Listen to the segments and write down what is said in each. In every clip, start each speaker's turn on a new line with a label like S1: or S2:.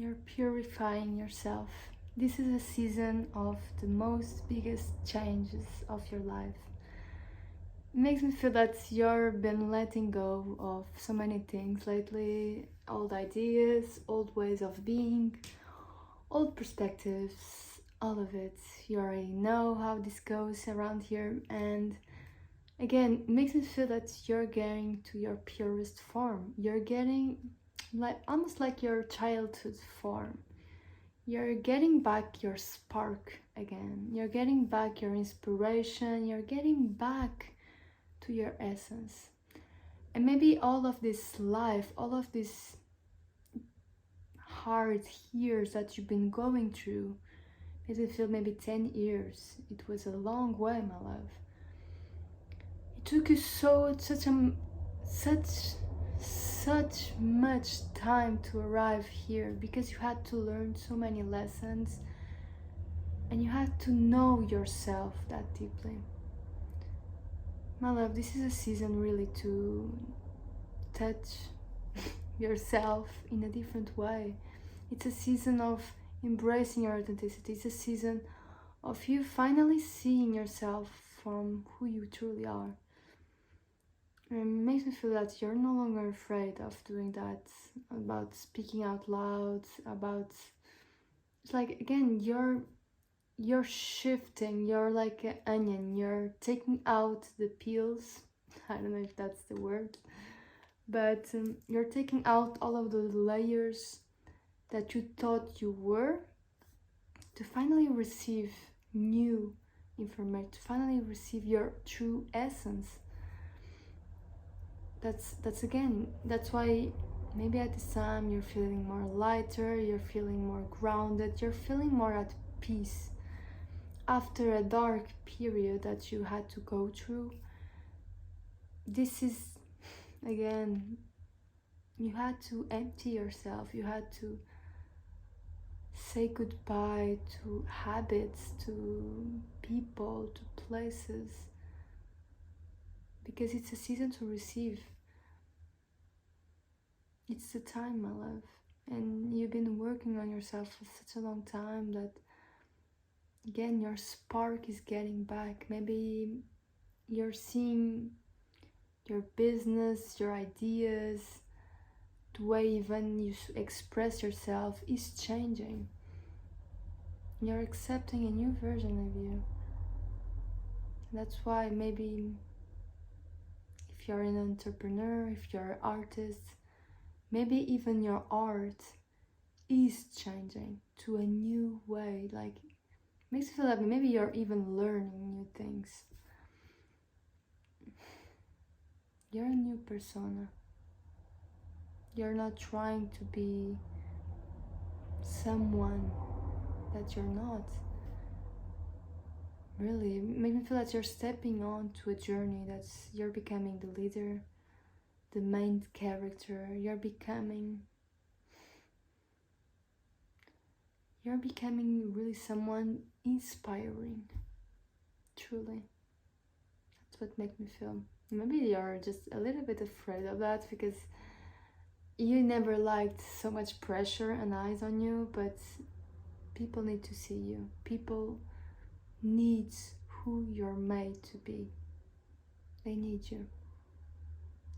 S1: You're purifying yourself. This is a season of the most biggest changes of your life. It makes me feel that you've been letting go of so many things lately, old ideas, old ways of being, old perspectives, all of it. You already know how this goes around here, and again, it makes me feel that you're getting to your purest form. You're getting like almost like your childhood form. You're getting back your spark again. You're getting back your inspiration. You're getting back to your essence. And maybe all of this life, all of these hard years that you've been going through, makes me feel maybe 10 years. It was a long way, my love. It took you such much time to arrive here because you had to learn so many lessons and you had to know yourself that deeply. My love, this is a season really to touch yourself in a different way. It's a season of embracing your authenticity. It's a season of you finally seeing yourself from who you truly are. And it makes me feel that you're no longer afraid of doing that, about speaking out loud, about it's like again you're shifting, you're like an onion, you're taking out the peels. I don't know if that's the word, but you're taking out all of the layers that you thought you were to finally receive new information, to finally receive your true essence. That's why maybe at this time you're feeling more lighter, you're feeling more grounded, you're feeling more at peace after a dark period that you had to go through. This is again, you had to empty yourself, you had to say goodbye to habits, to people, to places, because it's a season to receive. It's the time, my love, and you've been working on yourself for such a long time that again your spark is getting back. Maybe you're seeing your business, your ideas, the way even you express yourself is changing. You're accepting a new version of you. That's why maybe if you're an entrepreneur, if you're an artist, maybe even your art is changing to a new way. Like, it makes you feel like maybe you're even learning new things. You're a new persona. You're not trying to be someone that you're not. Really, it makes me feel that you're stepping on to a journey that's you're becoming the leader, the main character. You're becoming really someone inspiring. Truly, that's what makes me feel. Maybe you're just a little bit afraid of that because you never liked so much pressure and eyes on you, but people need to see you. People need who you're made to be. They need you.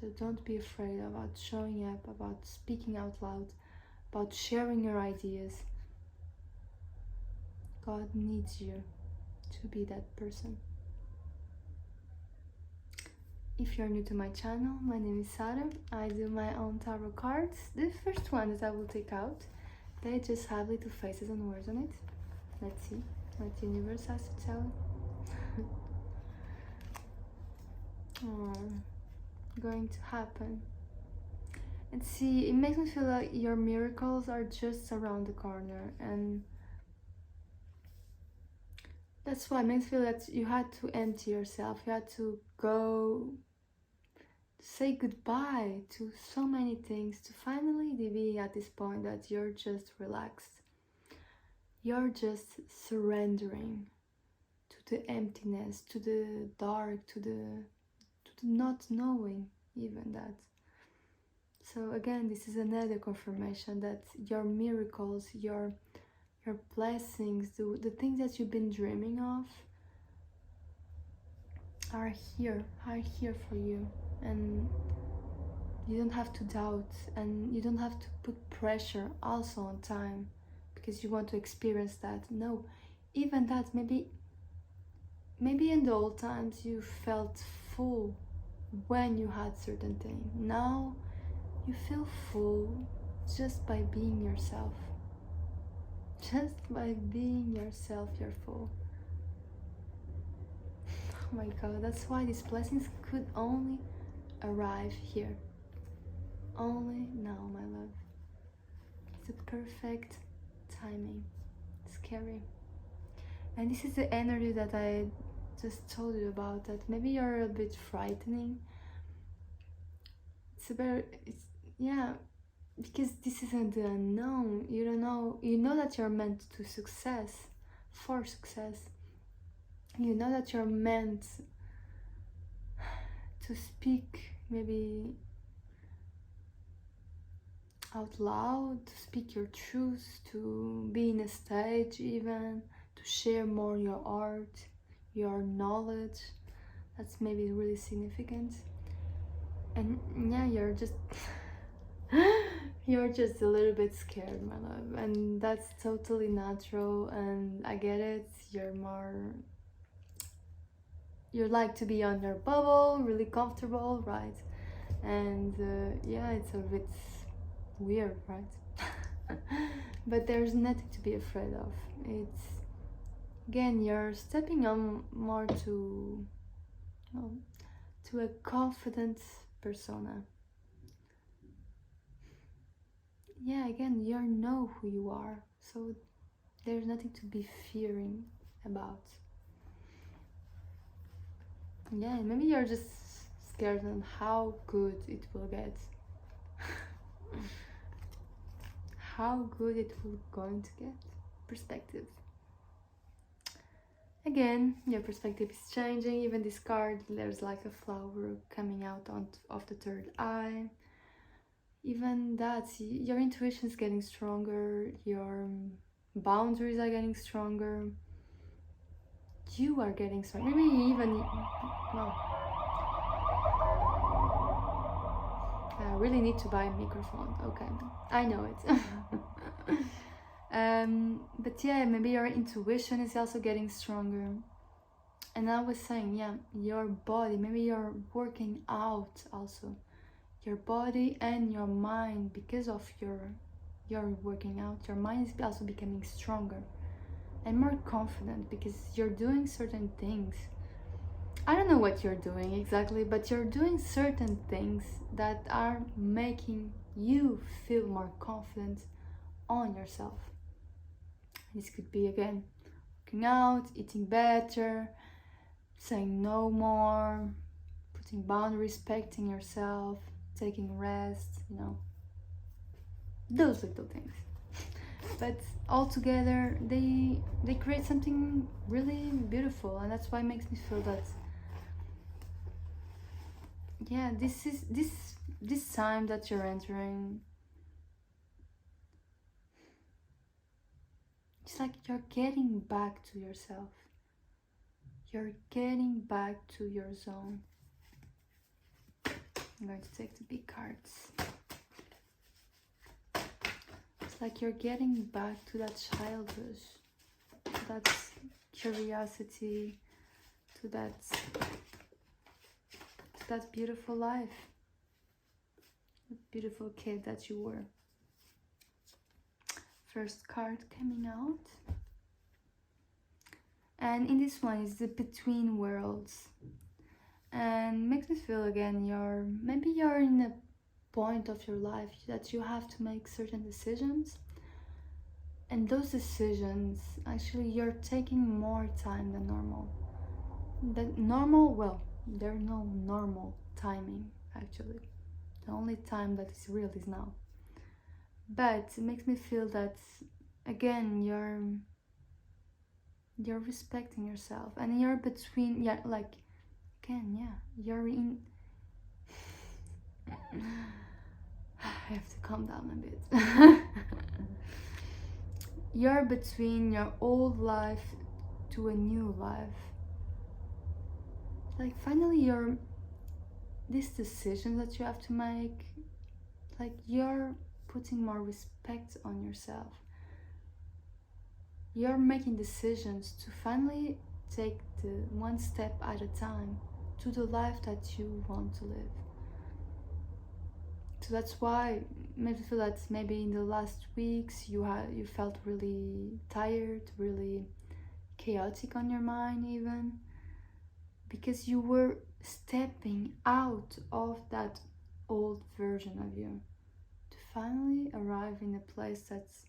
S1: So don't be afraid about showing up, about speaking out loud, about sharing your ideas. God needs you to be that person. If you're new to my channel, my name is Sarah. I do my own tarot cards. The first one that I will take out, they just have little faces and words on it. Let's see what the universe has to tell. Going to happen. And see, it makes me feel like your miracles are just around the corner, and that's why it makes me feel that you had to empty yourself. You had to go say goodbye to so many things to finally be at this point that you're just relaxed. You're just surrendering to the emptiness, to the dark, to the not knowing even that. So again, this is another confirmation that your miracles, your blessings, the things that you've been dreaming of are here for you. And you don't have to doubt, and you don't have to put pressure also on time because you want to experience that. No, even that, maybe in the old times you felt full when you had certain things. Now you feel full just by being yourself. Just by being yourself, you're full. Oh my god, that's why these blessings could only arrive here. Only now, my love. It's a perfect timing. Scary. And this is the energy that I just told you about, that maybe you're a bit frightening. Yeah, because this isn't the unknown. You don't know, you know that you're meant to for success. You know that you're meant to speak maybe out loud, to speak your truth, to be in a stage even, to share more your art, your knowledge. That's maybe really significant. And yeah, you're just you're just a little bit scared, my love, and that's totally natural, and I get it. You like to be on your bubble, really comfortable, right? And yeah, it's a bit weird, right? But there's nothing to be afraid of. It's, again, you're stepping on more to, to a confident persona. Yeah, again, you know who you are, so there's nothing to be fearing about. Yeah, maybe you're just scared on how good it will get. How good it will going to get. Perspective. Again, your perspective is changing. Even this card, there's like a flower coming out of the third eye. Even that, your intuition is getting stronger, your boundaries are getting stronger, you are getting stronger. Maybe even, well, I really need to buy a microphone. Okay, I know it. But yeah, maybe your intuition is also getting stronger. And I was saying, yeah, your body, maybe you're working out also. Your body and your mind, because of your working out, your mind is also becoming stronger and more confident because you're doing certain things. I don't know what you're doing exactly, but you're doing certain things that are making you feel more confident on yourself. This could be, again, working out, eating better, saying no more, putting boundaries, respecting yourself, taking rest, those little things. But all together, they create something really beautiful, and that's why it makes me feel that, yeah, this time that you're entering, it's like you're getting back to yourself. You're getting back to your zone. I'm going to take the big cards. It's like you're getting back to that childhood, to that curiosity, to that beautiful life, the beautiful kid that you were. First card coming out. And in this one is the between worlds. And makes me feel, again, maybe you're in a point of your life that you have to make certain decisions, and those decisions, actually, you're taking more time than normal. Well, there's no normal timing, actually. The only time that is real is now. But it makes me feel that, again, you're respecting yourself, and you're between, yeah, like, again, yeah, you're in I have to calm down a bit. You're between your old life to a new life. Like finally these decisions that you have to make, like you're putting more respect on yourself. You're making decisions to finally take the one step at a time to the life that you want to live. So that's why maybe feel that maybe in the last weeks you felt really tired, really chaotic on your mind even, because you were stepping out of that old version of you to finally arrive in a place that's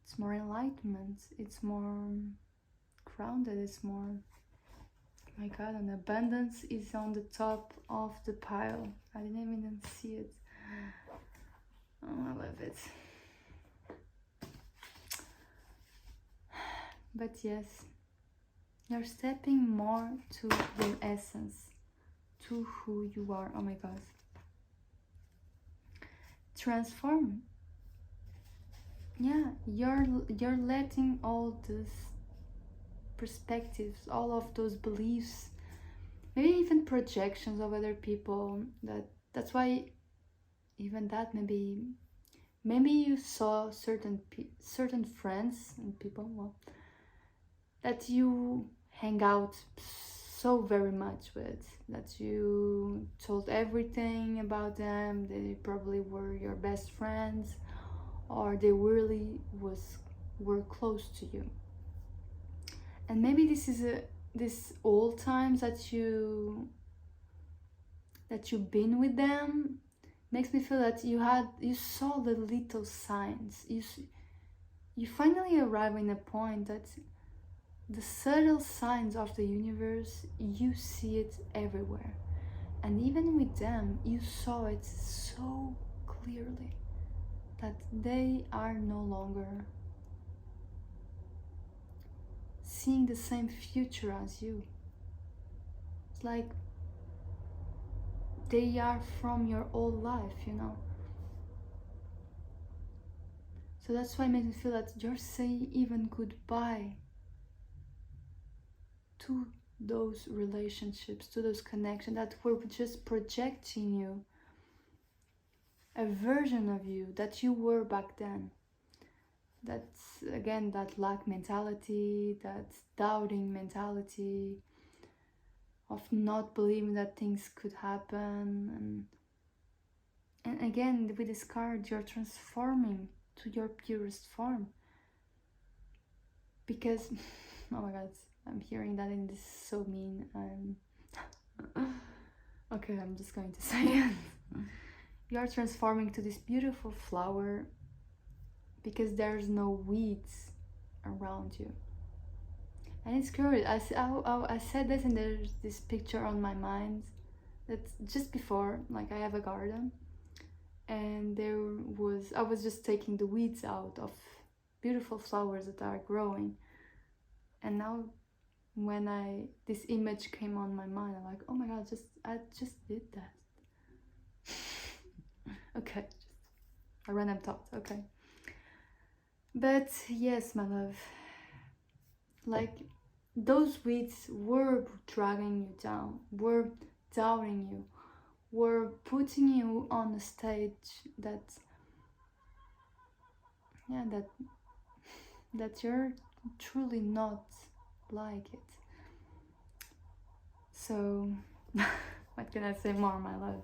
S1: it's more enlightenment, it's more grounded, it's more, my god, and abundance is on the top of the pile. I didn't even see it. Oh, I love it. But yes, you're stepping more to your essence, to who you are. Oh my god. Transform. Yeah, you're letting all these perspectives, all of those beliefs, maybe even projections of other people, that's why even that maybe you saw certain friends and people, well, that you hang out so very much with, that you told everything about them, they probably were your best friends, or they really were close to you. And maybe this is this old times that you've been with them makes me feel that you saw the little signs. You finally arrive in a point that the subtle signs of the universe, you see it everywhere. And even with them, you saw it so clearly that they are no longer seeing the same future as you. It's like they are from your old life, you know. So that's why it makes me feel that you're saying even goodbye to those relationships, to those connections that were just projecting you a version of you that you were back then. That's again that lack mentality, that doubting mentality of not believing that things could happen. And again, with this card, you're transforming to your purest form. Because, oh my god, I'm hearing that and this is so mean. Okay, I'm just going to say it. You're transforming to this beautiful flower because there's no weeds around you. And it's curious, I said this and there's this picture on my mind that's just before, like I have a garden and I was just taking the weeds out of beautiful flowers that are growing. And now when this image came on my mind, I'm like, oh my god, I just did that. Okay, just a random thought, okay. But yes, my love, like those weeds were dragging you down, were doubting you, were putting you on a stage that you're truly not like it. So what can I say more, my love?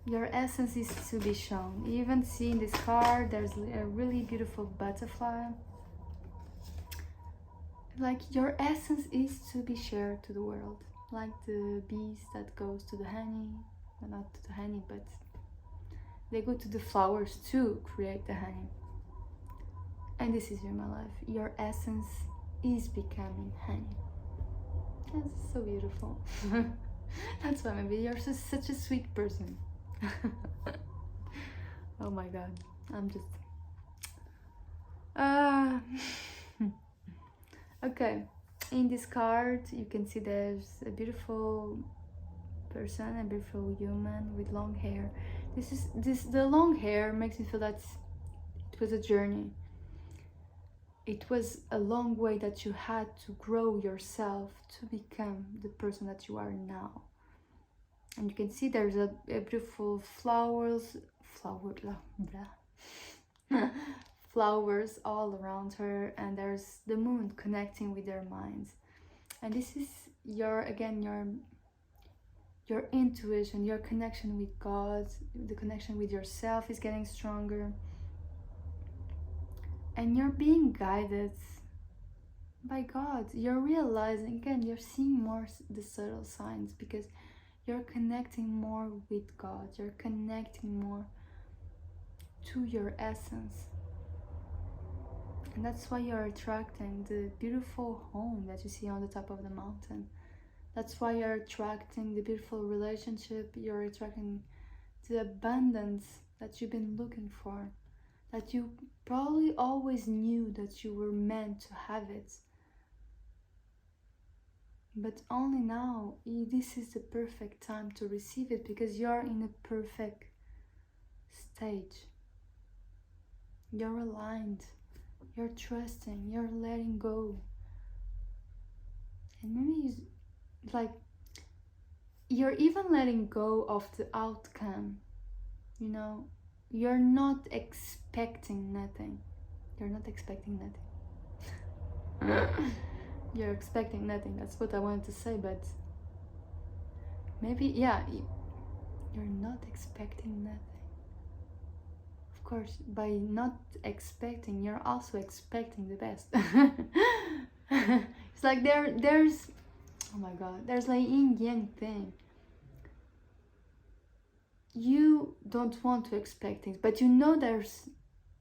S1: Your essence is to be shown. You even see in this card there's a really beautiful butterfly. Like your essence is to be shared to the world, like the bees that goes to the honey, well, not to the honey, but they go to the flowers to create the honey. And this is you, my life. Your essence is becoming honey. That's so beautiful. That's why maybe you're such a sweet person. Oh my god, I'm just okay, in this card you can see there's a beautiful person, a beautiful human with long hair. The long hair makes me feel that it was a journey. It was a long way that you had to grow yourself to become the person that you are now. And you can see there's a beautiful flowers all around her, and there's the moon connecting with their minds. And this is your intuition, your connection with God, the connection with yourself is getting stronger. And you're being guided by God. You're realizing, again, you're seeing more the subtle signs because you're connecting more with God. You're connecting more to your essence. And that's why you're attracting the beautiful home that you see on the top of the mountain. That's why you're attracting the beautiful relationship. You're attracting the abundance that you've been looking for, that you probably always knew that you were meant to have it. But only now, this is the perfect time to receive it because you're in a perfect stage. You're aligned, you're trusting, you're letting go. And maybe like you're even letting go of the outcome. You know, you're not expecting nothing. You're not expecting nothing. You're expecting nothing. That's what I wanted to say, but maybe, yeah, you're not expecting nothing. Of course, by not expecting, you're also expecting the best. It's like there's, oh my God, there's like yin-yang thing. You don't want to expect things, but you know there's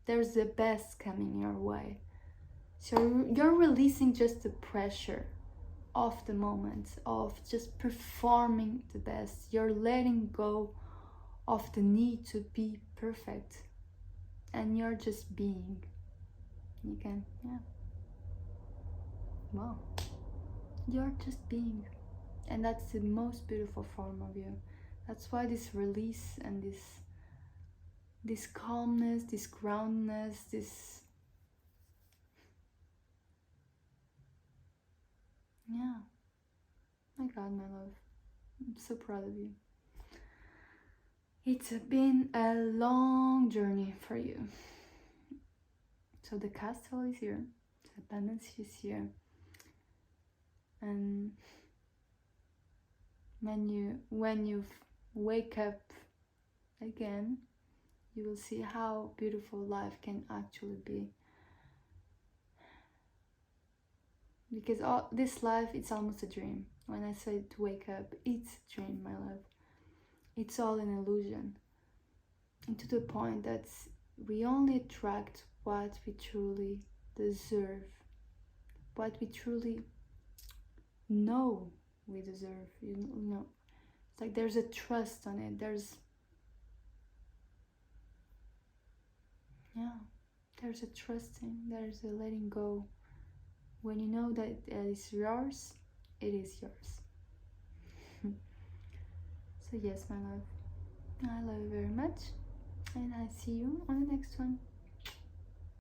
S1: the best coming your way. So you're releasing just the pressure of the moment, of just performing the best. You're letting go of the need to be perfect. And you're just being. You can, yeah. Wow. You're just being. And that's the most beautiful form of you. That's why this release and this calmness, this groundedness, this, yeah. My God, my love, I'm so proud of you. It's been a long journey for you. So the castle is here, the abundance is here, and when you wake up again, you will see how beautiful life can actually be. Because this life, it's almost a dream. When I say to wake up, it's a dream, my love. It's all an illusion. And to the point that we only attract what we truly deserve, what we truly know we deserve. You know, it's like there's a trust on it. There's a trusting, there's a letting go. When you know that it's yours, it is yours. So yes, my love, I love you very much, and I see you on the next one.